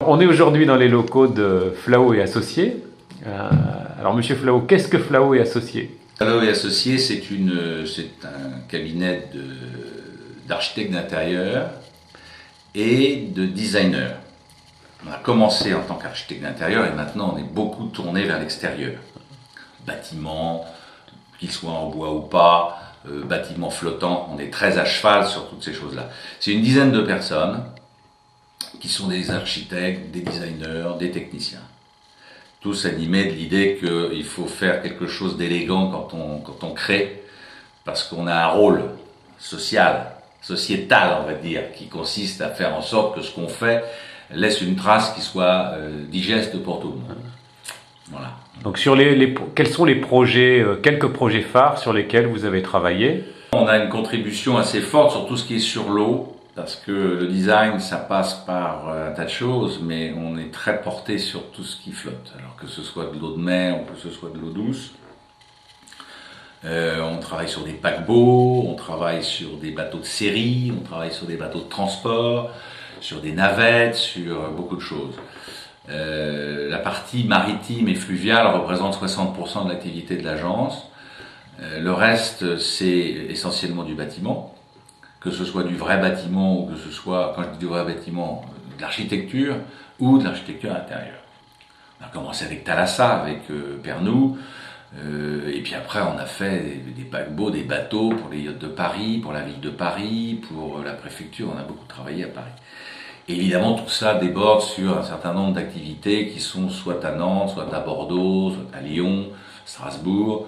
On est aujourd'hui dans les locaux de Flao et Associés. Alors, Monsieur Flao, qu'est-ce que Flao et Associés? Flao et Associés, c'est un cabinet d'architectes d'intérieur et de designers. On a commencé en tant qu'architecte d'intérieur et maintenant on est beaucoup tourné vers l'extérieur. Bâtiments, qu'ils soient en bois ou pas, bâtiments flottants, on est très à cheval sur toutes ces choses-là. C'est une dizaine de personnes qui sont des architectes, des designers, des techniciens. Tous animés de l'idée qu'il faut faire quelque chose d'élégant quand on crée, parce qu'on a un rôle social, sociétal, on va dire, qui consiste à faire en sorte que ce qu'on fait laisse une trace qui soit digeste pour tout le monde. Voilà. Donc quels sont les projets, quelques projets phares sur lesquels vous avez travaillé? On a une contribution assez forte sur tout ce qui est sur l'eau, parce que le design, ça passe par un tas de choses, mais on est très porté sur tout ce qui flotte. Alors que ce soit de l'eau de mer ou que ce soit de l'eau douce. On travaille sur des paquebots, on travaille sur des bateaux de série, on travaille sur des bateaux de transport, sur des navettes, sur beaucoup de choses. La partie maritime et fluviale représente 60% de l'activité de l'agence. Le reste, c'est essentiellement du bâtiment, que ce soit du vrai bâtiment ou que ce soit, quand je dis du vrai bâtiment, de l'architecture ou de l'architecture intérieure. On a commencé avec Thalassa, avec Pernou, et puis après on a fait des paquebots, des bateaux pour les yachts de Paris, pour la ville de Paris, pour la préfecture, on a beaucoup travaillé à Paris. Et évidemment, tout ça déborde sur un certain nombre d'activités qui sont soit à Nantes, soit à Bordeaux, soit à Lyon, Strasbourg.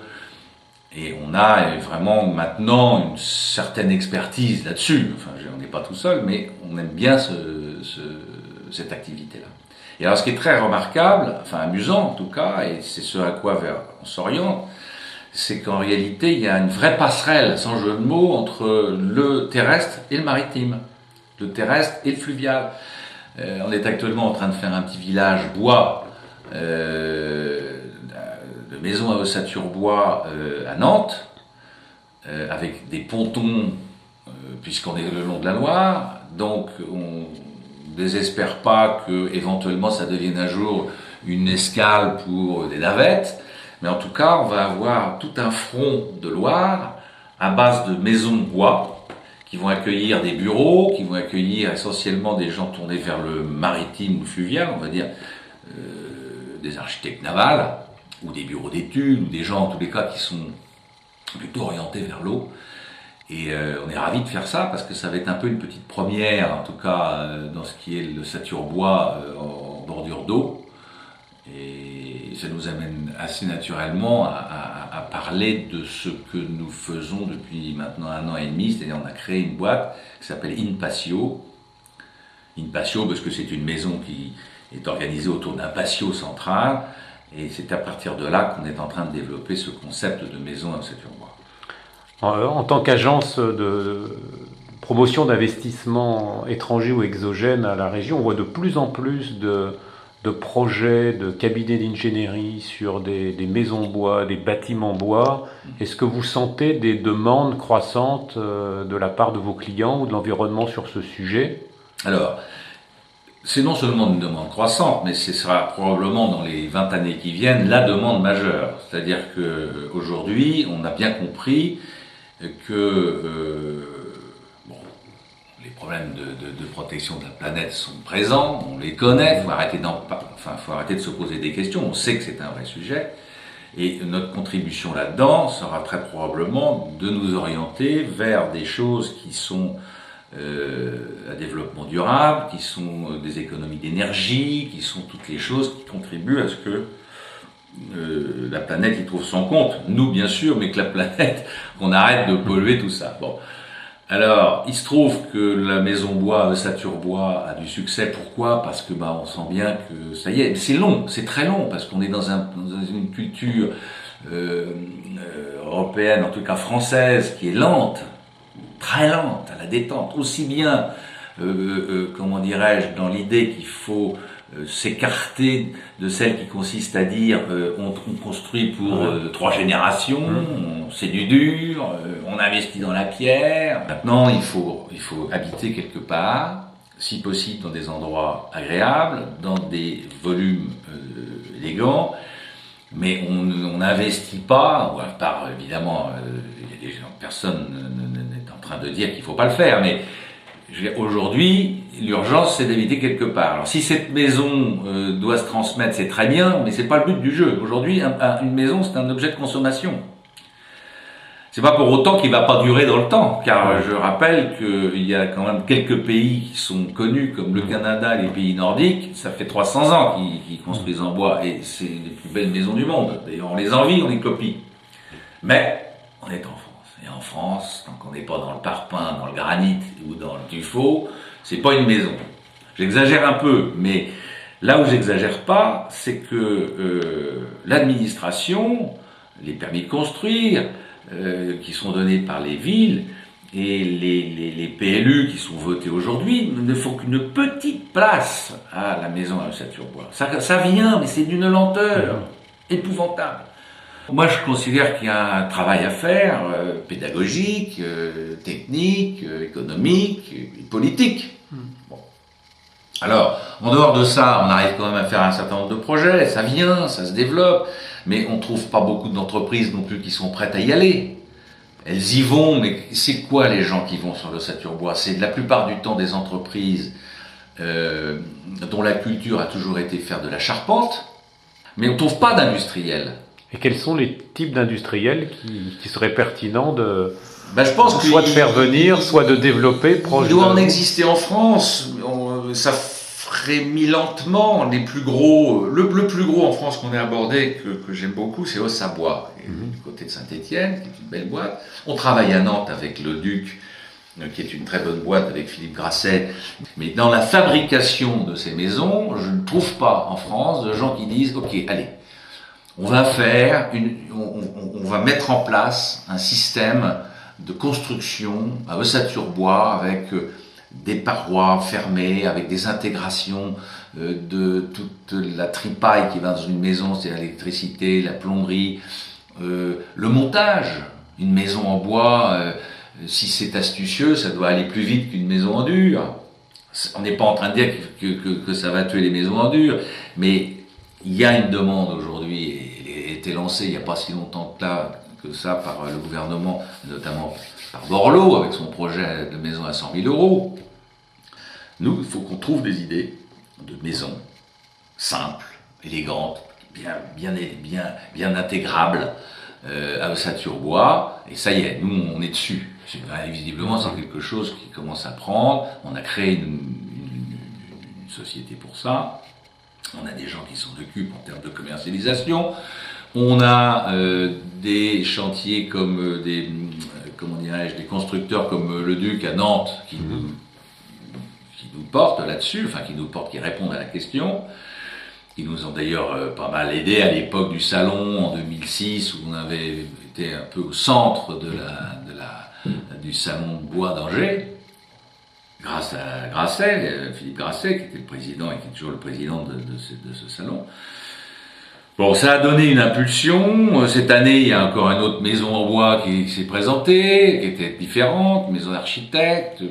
Et on a vraiment maintenant une certaine expertise là-dessus. Enfin, on n'est pas tout seul, mais on aime bien cette activité-là. Et alors, ce qui est très remarquable, enfin amusant en tout cas, et c'est ce à quoi on s'oriente, c'est qu'en réalité, il y a une vraie passerelle, sans jeu de mots, entre le terrestre et le maritime. Le terrestre et le fluvial. On est actuellement en train de faire un petit village bois, de maison à ossature bois à Nantes, avec des pontons, puisqu'on est le long de la Loire. Donc on désespère pas que éventuellement ça devienne un jour une escale pour des navettes. Mais en tout cas, on va avoir tout un front de Loire à base de maisons bois, qui vont accueillir des bureaux, qui vont accueillir essentiellement des gens tournés vers le maritime ou fluvial, on va dire des architectes navals, ou des bureaux d'études, ou des gens en tous les cas qui sont plutôt orientés vers l'eau. Et on est ravis de faire ça parce que ça va être un peu une petite première, en tout cas dans ce qui est le sature bois en bordure d'eau. Et ça nous amène assez naturellement à parler de ce que nous faisons depuis maintenant 1 an et demi, c'est-à-dire on a créé une boîte qui s'appelle InPatio. InPatio parce que c'est une maison qui est organisée autour d'un patio central, et c'est à partir de là qu'on est en train de développer ce concept de maison à ossature bois. En tant qu'agence de promotion d'investissements étrangers ou exogènes à la région, on voit de plus en plus de projets, de cabinets d'ingénierie sur des maisons bois, des bâtiments bois. Est-ce que vous sentez des demandes croissantes de la part de vos clients ou de l'environnement sur ce sujet? Alors, c'est non seulement une demande croissante, mais ce sera probablement dans les 20 années qui viennent la demande majeure. C'est-à-dire qu'aujourd'hui, on a bien compris que les problèmes de protection de la planète sont présents, on les connaît, faut arrêter de se poser des questions, on sait que c'est un vrai sujet, et notre contribution là-dedans sera très probablement de nous orienter vers des choses qui sont à développement durable, qui sont des économies d'énergie, qui sont toutes les choses qui contribuent à ce que la planète y trouve son compte. Nous, bien sûr, mais que la planète, qu'on arrête de polluer tout ça. Bon. Alors, il se trouve que la maison bois, ossature bois, a du succès. Pourquoi? Parce que on sent bien que ça y est. C'est long, c'est très long, parce qu'on est dans une culture européenne, en tout cas française, qui est lente, très lente, à la détente, aussi bien, comment dirais-je, dans l'idée qu'il faut s'écarter de celle qui consiste à dire on construit pour 3 générations, c'est du dur, on investit dans la pierre. Maintenant, il faut habiter quelque part, si possible dans des endroits agréables, dans des volumes élégants, mais on n'investit pas, à part évidemment, personne n'est en train de dire qu'il ne faut pas le faire, mais aujourd'hui, l'urgence c'est d'éviter quelque part. Alors si cette maison doit se transmettre, c'est très bien, mais c'est pas le but du jeu. Aujourd'hui, une maison c'est un objet de consommation. C'est pas pour autant qu'il va pas durer dans le temps, car je rappelle qu'il y a quand même quelques pays qui sont connus, comme le Canada et les pays nordiques, ça fait 300 ans qu'ils construisent en bois, et c'est les plus belles maisons du monde. D'ailleurs, on les envie, on les copie. Mais, on est en France. Et en France, tant qu'on n'est pas dans le parpaing, dans le granit ou dans le tuffeau, c'est pas une maison. J'exagère un peu, mais là où j'exagère pas, c'est que l'administration, les permis de construire, qui sont donnés par les villes et les PLU qui sont votés aujourd'hui ne font qu'une petite place à la maison à Ossature-Bois. Ça vient, mais c'est d'une lenteur épouvantable. Moi, je considère qu'il y a un travail à faire, pédagogique, technique, économique et politique. Bon. Alors, en dehors de ça, on arrive quand même à faire un certain nombre de projets, ça vient, ça se développe, mais on ne trouve pas beaucoup d'entreprises non plus qui sont prêtes à y aller. Elles y vont, mais c'est quoi les gens qui vont sur l'Ossature-Bois? C'est la plupart du temps des entreprises dont la culture a toujours été faire de la charpente, mais on ne trouve pas d'industriels. Et quels sont les types d'industriels qui seraient pertinents Je pense soit de faire venir, soit de développer proche de... Il doit en exister en France. Ça frémit lentement. Les plus gros, le plus gros en France qu'on ait abordé, que j'aime beaucoup, c'est Ossabois, du côté de Saint-Étienne, qui est une belle boîte. On travaille à Nantes avec le Duc, qui est une très bonne boîte avec Philippe Grasset. Mais dans la fabrication de ces maisons, je ne trouve pas en France de gens qui disent « Ok, allez, on va mettre en place un système de construction à Ossature-Bois avec des parois fermées, avec des intégrations de toute la tripaille qui va dans une maison, c'est l'électricité, la plomberie, le montage. Une maison en bois, si c'est astucieux, ça doit aller plus vite qu'une maison en dur. On n'est pas en train de dire que ça va tuer les maisons en dur, mais il y a une demande aujourd'hui, et elle a été lancée il n'y a pas si longtemps que ça par le gouvernement, notamment par Borloo, avec son projet de maison à 100 000 €. Nous, il faut qu'on trouve des idées de maisons simples, élégantes, bien intégrables à Ossature-Bois, et ça y est, nous on est dessus. Visiblement, c'est quelque chose qui commence à prendre. On a créé une société pour ça. On a des gens qui s'en occupent en termes de commercialisation. On a des chantiers comme des constructeurs comme le Duc à Nantes qui nous portent là-dessus, qui répondent à la question. Ils nous ont d'ailleurs pas mal aidés à l'époque du salon en 2006, où on avait été un peu au centre du salon de bois d'Angers, grâce à Grasset, Philippe Grasset, qui était le président et qui est toujours le président de ce salon. Bon, ça a donné une impulsion. Cette année, il y a encore une autre maison en bois qui s'est présentée, qui était différente, maison d'architecte,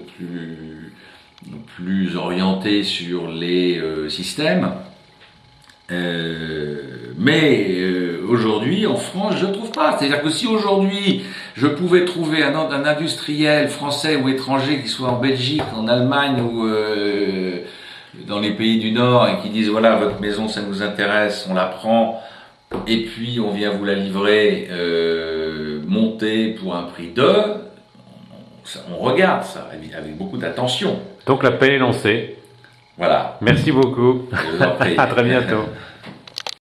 plus orientée sur les systèmes. Mais aujourd'hui, en France, je ne trouve pas. C'est-à-dire que si aujourd'hui, je pouvais trouver un industriel français ou étranger qui soit en Belgique, en Allemagne ou dans les pays du Nord et qui disent voilà, votre maison, ça nous intéresse, on la prend, et puis on vient vous la livrer montée pour un prix on regarde ça avec beaucoup d'attention. Donc l'appel est lancé. Voilà. Merci beaucoup. Je vous en prie. À très bientôt.